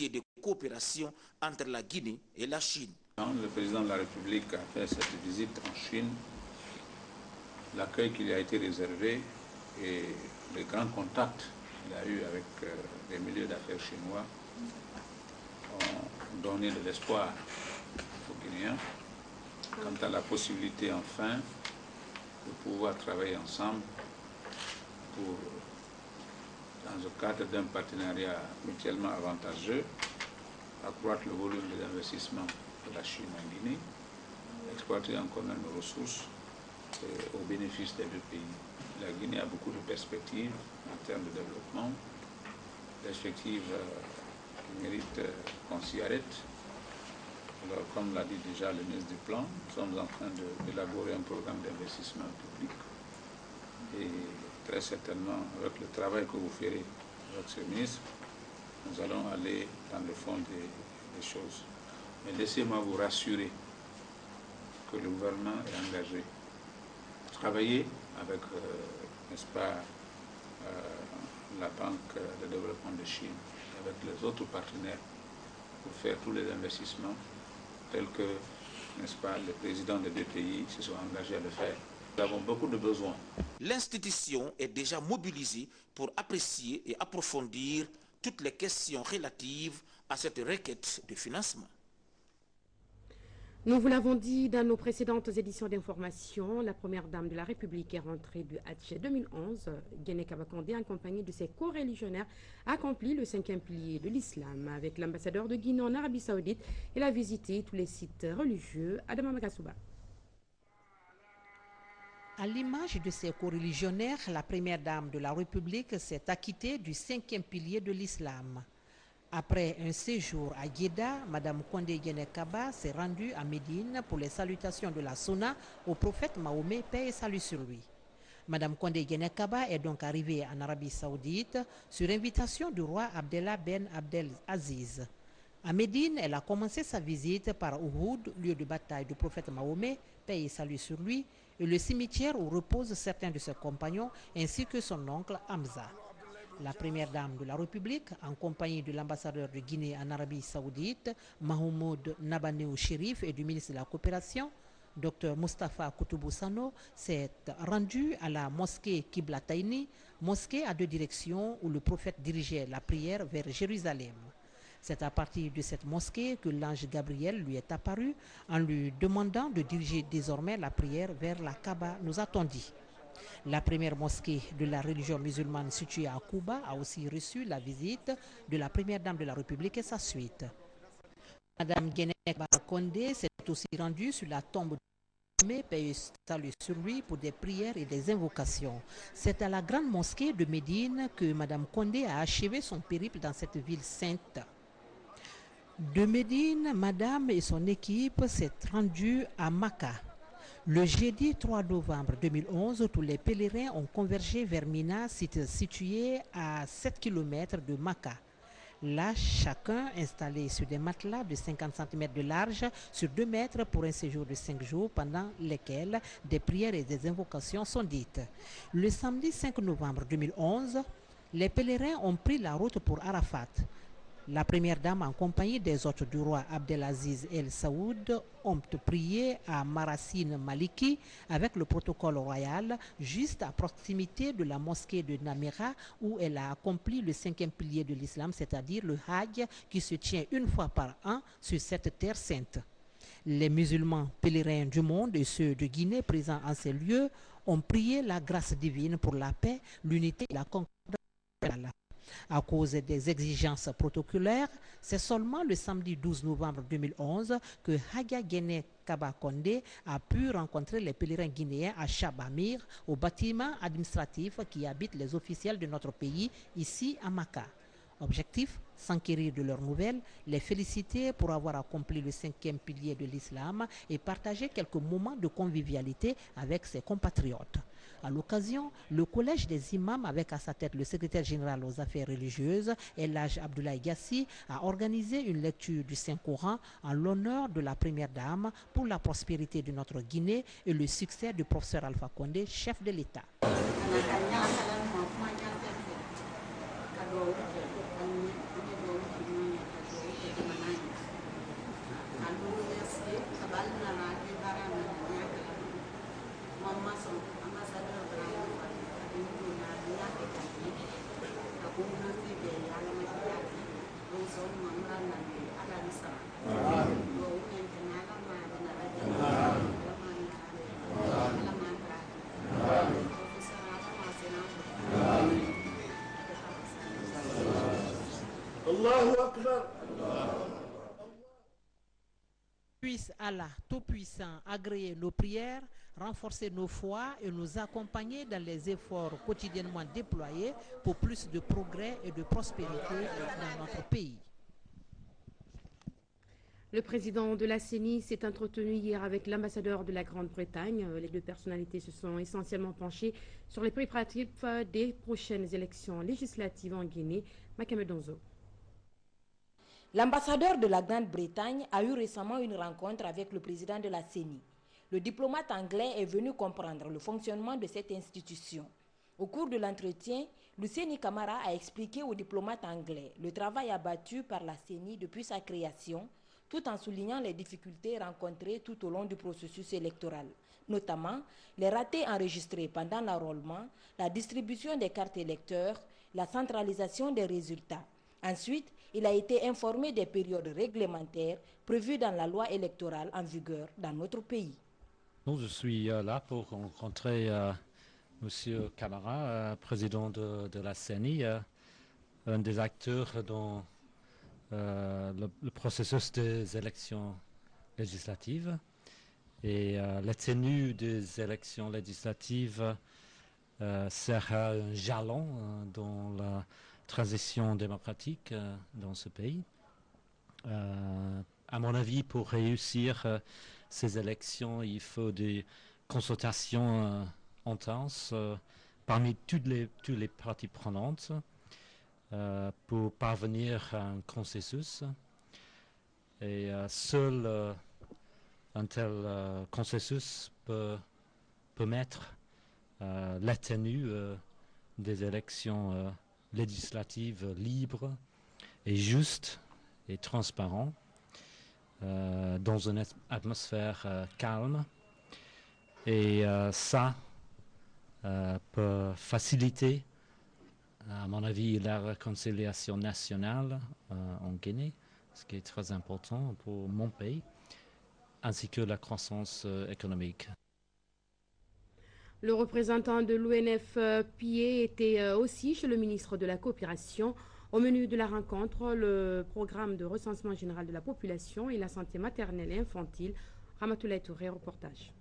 matière de coopération entre la Guinée et la Chine. Le président de la République a fait cette visite en Chine. L'accueil qui lui a été réservé et les grands contacts qu'il a eu avec les milieux d'affaires chinois ont donné de l'espoir aux Guinéens quant à la possibilité enfin de pouvoir travailler ensemble pour, dans le cadre d'un partenariat mutuellement avantageux, accroître le volume des investissements de la Chine en Guinée, exploiter encore nos ressources au bénéfice des deux pays. La Guinée a beaucoup de perspectives en termes de développement, perspectives qui méritent qu'on s'y arrête. Alors, comme l'a dit déjà le ministre du Plan, nous sommes en train d'élaborer un programme d'investissement public et très certainement, avec le travail que vous ferez avec ce ministre, nous allons aller dans le fond des choses. Mais laissez-moi vous rassurer que le gouvernement est engagé à travailler avec, n'est-ce pas, la Banque de développement de Chine, avec les autres partenaires, pour faire tous les investissements tels que, n'est-ce pas, les présidents des deux pays se sont engagés à le faire. Nous avons beaucoup de besoins. L'institution est déjà mobilisée pour apprécier et approfondir toutes les questions relatives à cette requête de financement. Nous vous l'avons dit dans nos précédentes éditions d'information, la première dame de la République est rentrée du Hajj 2011. Guéné Kaba Kandé, en compagnie de ses co-religionnaires, accomplit le 5e pilier de l'islam. Avec l'ambassadeur de Guinée en Arabie Saoudite, il a visité tous les sites religieux. Adama Magasouba. À l'image de ses co-religionnaires, la première dame de la République s'est acquittée du 5e pilier de l'islam. Après un séjour à Jeddah, Mme Kondé Guéné Kaba s'est rendue à Médine pour les salutations de la Sunna au prophète Mahomet, paix et salut sur lui. Mme Kondé Guéné Kaba est donc arrivée en Arabie Saoudite sur invitation du roi Abdallah Ben Abdel Aziz. À Médine, elle a commencé sa visite par Uhud, lieu de bataille du prophète Mahomet, paix et salut sur lui, et le cimetière où reposent certains de ses compagnons ainsi que son oncle Hamza. La première dame de la République, en compagnie de l'ambassadeur de Guinée en Arabie Saoudite, Mahmoud Nabanéou Chérif, et du ministre de la Coopération, Dr Moustapha Koutoubou Sano, s'est rendue à la mosquée Kiblataini, mosquée à 2 directions où le prophète dirigeait la prière vers Jérusalem. C'est à partir de cette mosquée que l'ange Gabriel lui est apparu en lui demandant de diriger désormais la prière vers la Kaaba, nous a-t-on dit. La première mosquée de la religion musulmane située à Kouba a aussi reçu la visite de la première dame de la République et sa suite. Madame Guéné Kaba Kondé s'est aussi rendue sur la tombe de Mahomet, paix et salut sur lui, pour des prières et des invocations. C'est à la grande mosquée de Médine que Madame Kondé a achevé son périple dans cette ville sainte. De Médine, Madame et son équipe s'est rendue à Makka. Le jeudi 3 novembre 2011, tous les pèlerins ont convergé vers Mina, site situé à 7 km de Makka. Là, chacun installé sur des matelas de 50 cm de large sur 2 mètres pour un séjour de 5 jours pendant lesquels des prières et des invocations sont dites. Le samedi 5 novembre 2011, les pèlerins ont pris la route pour Arafat. La première dame, en compagnie des hôtes du roi Abdelaziz El Saoud, ont prié à Marassine Maliki avec le protocole royal, juste à proximité de la mosquée de Namira, où elle a accompli le 5e pilier de l'islam, c'est-à-dire le Hajj, qui se tient une fois par an sur cette terre sainte. Les musulmans pèlerins du monde et ceux de Guinée présents en ces lieux ont prié la grâce divine pour la paix, l'unité et la concordance. À cause des exigences protocolaires, c'est seulement le samedi 12 novembre 2011 que Haga Guéné Kaba Kondé a pu rencontrer les pèlerins guinéens à Chabamir, au bâtiment administratif qui habite les officiels de notre pays, ici à Makka. Objectif, s'enquérir de leurs nouvelles, les féliciter pour avoir accompli le 5e pilier de l'islam et partager quelques moments de convivialité avec ses compatriotes. À l'occasion, le collège des imams, avec à sa tête le secrétaire général aux affaires religieuses, El Hadj Abdoulaye Gassi, a organisé une lecture du Saint-Coran en l'honneur de la première dame pour la prospérité de notre Guinée et le succès du professeur Alpha Condé, chef de l'État. Puisse Allah Tout-Puissant agréer nos prières, renforcer nos foi et nous accompagner dans les efforts quotidiennement déployés pour plus de progrès et de prospérité dans notre pays. Le président de la CENI s'est entretenu hier avec l'ambassadeur de la Grande-Bretagne. Les deux personnalités se sont essentiellement penchées sur les préparatifs des prochaines élections législatives en Guinée. Makame Donzo. L'ambassadeur de la Grande-Bretagne a eu récemment une rencontre avec le président de la CENI. Le diplomate anglais est venu comprendre le fonctionnement de cette institution. Au cours de l'entretien, Luceni Camara a expliqué au diplomate anglais le travail abattu par la CENI depuis sa création, tout en soulignant les difficultés rencontrées tout au long du processus électoral, notamment les ratés enregistrés pendant l'enrôlement, la distribution des cartes électeurs, la centralisation des résultats. Ensuite, il a été informé des périodes réglementaires prévues dans la loi électorale en vigueur dans notre pays. Je suis là pour rencontrer M. Camara, président de la CENI, un des acteurs dans le processus des élections législatives. Et la tenue des élections législatives sera un jalon dans la transition démocratique dans ce pays. À mon avis, pour réussir ces élections, il faut des consultations intenses parmi toutes les parties prenantes pour parvenir à un consensus. Et seul un tel consensus peut permettre la tenue des élections législatives libres et justes et transparentes dans une atmosphère calme. Et ça peut faciliter, à mon avis, la réconciliation nationale en Guinée, ce qui est très important pour mon pays, ainsi que la croissance économique. Le représentant de l'UNFPA était aussi chez le ministre de la Coopération. Au menu de la rencontre, le programme de recensement général de la population et la santé maternelle et infantile. Ramatoulaye Touré, reportage.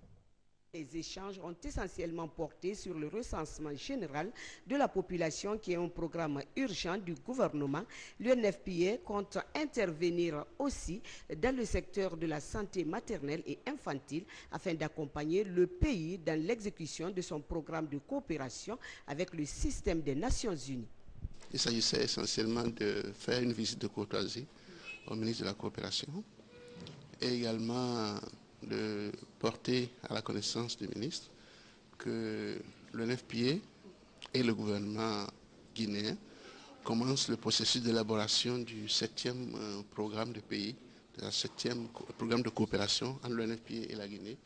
Les échanges ont essentiellement porté sur le recensement général de la population qui est un programme urgent du gouvernement. L'UNFPA compte intervenir aussi dans le secteur de la santé maternelle et infantile afin d'accompagner le pays dans l'exécution de son programme de coopération avec le système des Nations Unies. Il s'agissait essentiellement de faire une visite de courtoisie au ministre de la Coopération et également de porter à la connaissance du ministre que l'UNFPA et le gouvernement guinéen commencent le processus d'élaboration du 7e programme de pays, de la 7e programme de coopération entre l'UNFPA et la Guinée.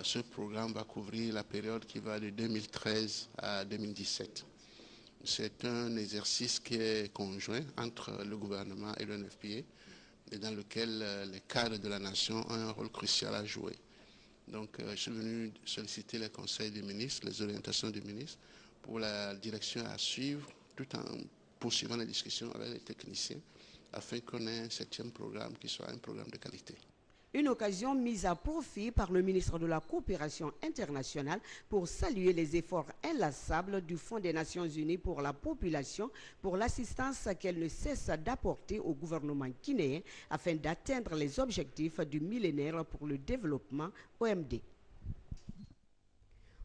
Ce programme va couvrir la période qui va de 2013 à 2017. C'est un exercice qui est conjoint entre le gouvernement et l'UNFPA et dans lequel les cadres de la nation ont un rôle crucial à jouer. Donc, je suis venu solliciter les conseils des ministres, les orientations des ministres pour la direction à suivre, tout en poursuivant les discussions avec les techniciens, afin qu'on ait un 7e programme qui soit un programme de qualité. Une occasion mise à profit par le ministre de la Coopération internationale pour saluer les efforts inlassables du Fonds des Nations Unies pour la population pour l'assistance qu'elle ne cesse d'apporter au gouvernement guinéen afin d'atteindre les objectifs du millénaire pour le développement OMD.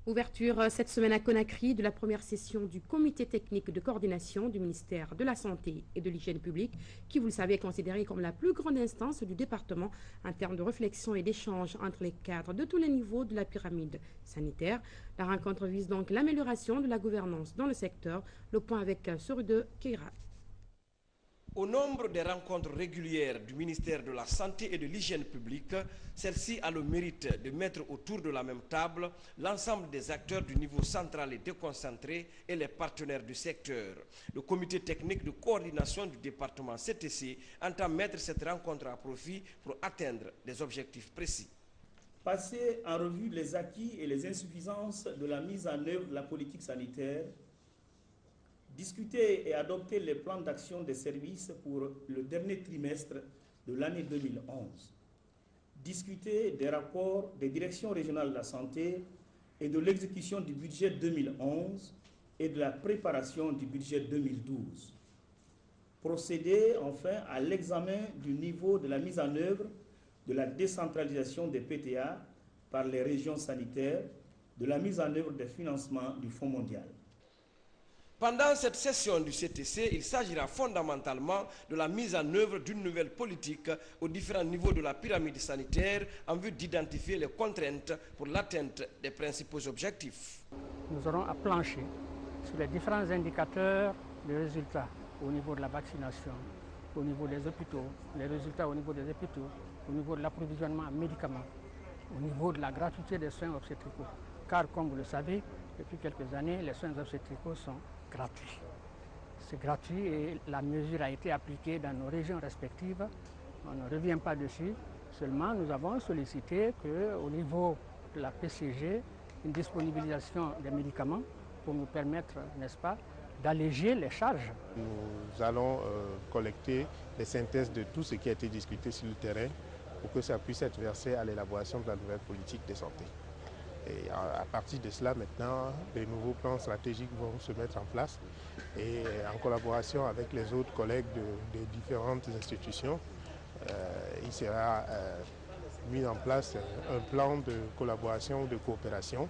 Ouverture cette semaine à Conakry de la première session du comité technique de coordination du ministère de la Santé et de l'Hygiène publique, qui, vous le savez, est considérée comme la plus grande instance du département en termes de réflexion et d'échange entre les cadres de tous les niveaux de la pyramide sanitaire. La rencontre vise donc l'amélioration de la gouvernance dans le secteur. Le point avec Sorude Keira. Au nombre des rencontres régulières du ministère de la Santé et de l'Hygiène publique, celle-ci a le mérite de mettre autour de la même table l'ensemble des acteurs du niveau central et déconcentré et les partenaires du secteur. Le comité technique de coordination du département CTC entend mettre cette rencontre à profit pour atteindre des objectifs précis. Passer en revue les acquis et les insuffisances de la mise en œuvre de la politique sanitaire, discuter et adopter les plans d'action des services pour le dernier trimestre de l'année 2011. Discuter des rapports des directions régionales de la santé et de l'exécution du budget 2011 et de la préparation du budget 2012. Procéder enfin à l'examen du niveau de la mise en œuvre de la décentralisation des PTA par les régions sanitaires, de la mise en œuvre des financements du Fonds mondial. Pendant cette session du CTC, il s'agira fondamentalement de la mise en œuvre d'une nouvelle politique aux différents niveaux de la pyramide sanitaire en vue d'identifier les contraintes pour l'atteinte des principaux objectifs. Nous aurons à plancher sur les différents indicateurs de résultats au niveau de la vaccination, au niveau des hôpitaux, les résultats au niveau des hôpitaux, au niveau de l'approvisionnement en médicaments, au niveau de la gratuité des soins obstétricaux. Car comme vous le savez, depuis quelques années, les soins obstétricaux sont gratuit. C'est gratuit et la mesure a été appliquée dans nos régions respectives. On ne revient pas dessus. Seulement, nous avons sollicité qu'au niveau de la PCG, une disponibilisation des médicaments pour nous permettre, n'est-ce pas, d'alléger les charges. Nous allons collecter les synthèses de tout ce qui a été discuté sur le terrain pour que ça puisse être versé à l'élaboration de la nouvelle politique de santé. Et à partir de cela, maintenant, des nouveaux plans stratégiques vont se mettre en place et en collaboration avec les autres collègues des différentes institutions, il sera mis en place un plan de collaboration, de coopération.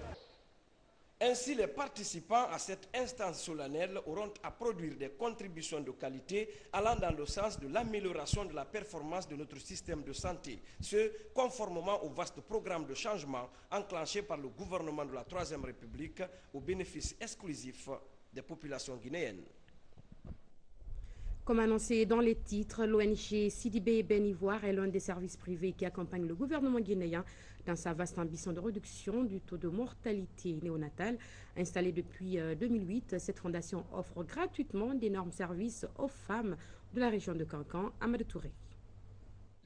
Ainsi, les participants à cette instance solennelle auront à produire des contributions de qualité allant dans le sens de l'amélioration de la performance de notre système de santé, ce conformément au vaste programme de changement enclenché par le gouvernement de la Troisième République au bénéfice exclusif des populations guinéennes. Comme annoncé dans les titres, l'ONG Sidibé Ben Ivoire est l'un des services privés qui accompagne le gouvernement guinéen dans sa vaste ambition de réduction du taux de mortalité néonatale. Installée depuis 2008, cette fondation offre gratuitement d'énormes services aux femmes de la région de Kankan, Amadou Touré.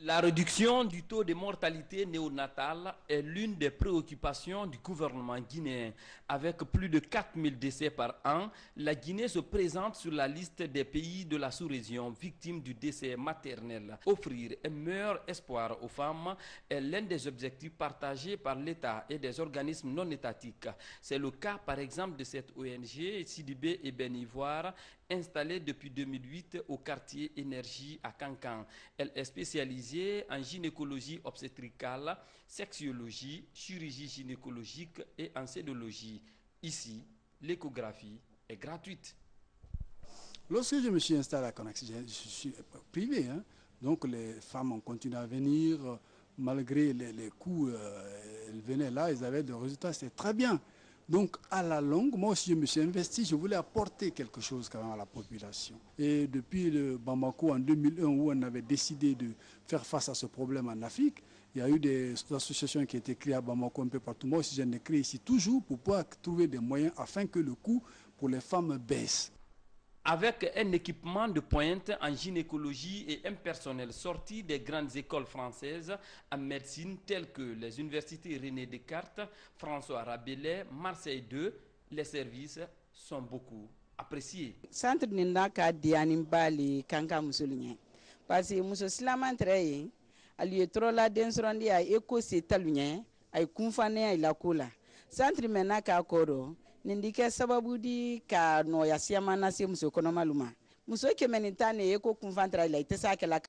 La réduction du taux de mortalité néonatale est l'une des préoccupations du gouvernement guinéen. Avec plus de 4000 décès par an, la Guinée se présente sur la liste des pays de la sous-région victimes du décès maternel. Offrir un meilleur espoir aux femmes est l'un des objectifs partagés par l'État et des organismes non étatiques. C'est le cas par exemple de cette ONG Sidibé et Ben Ivoire, installée depuis 2008 au quartier Énergie à Kankan. Elle est spécialisée en gynécologie obstétricale, sexologie, chirurgie gynécologique et en cédologie. Ici, l'échographie est gratuite. Lorsque je me suis installé à Conakry, je suis privé, hein, donc les femmes ont continué à venir, malgré les coûts, elles venaient là, elles avaient des résultats, c'était très bien. Donc, à la longue, moi aussi, je me suis investi, je voulais apporter quelque chose quand même à la population. Et depuis le Bamako en 2001, où on avait décidé de faire face à ce problème en Afrique, il y a eu des associations qui ont été créées à Bamako un peu partout. Moi aussi, j'en ai créé ici toujours pour pouvoir trouver des moyens afin que le coût pour les femmes baisse. Avec un équipement de pointe en gynécologie et un personnel sorti des grandes écoles françaises en médecine telles que les universités René Descartes, François Rabelais, Marseille 2, les services sont beaucoup appréciés. Centre ninda ka dianim bali kanka musulnya parce que muso silaman traye ali trola densrondi ay eko setalunya ay kunfane ay lakola centre mena ka koro nindike sababu di ka no ya siamana se muso kono maluma muso kemenitane eko kunfantra ila itesa kala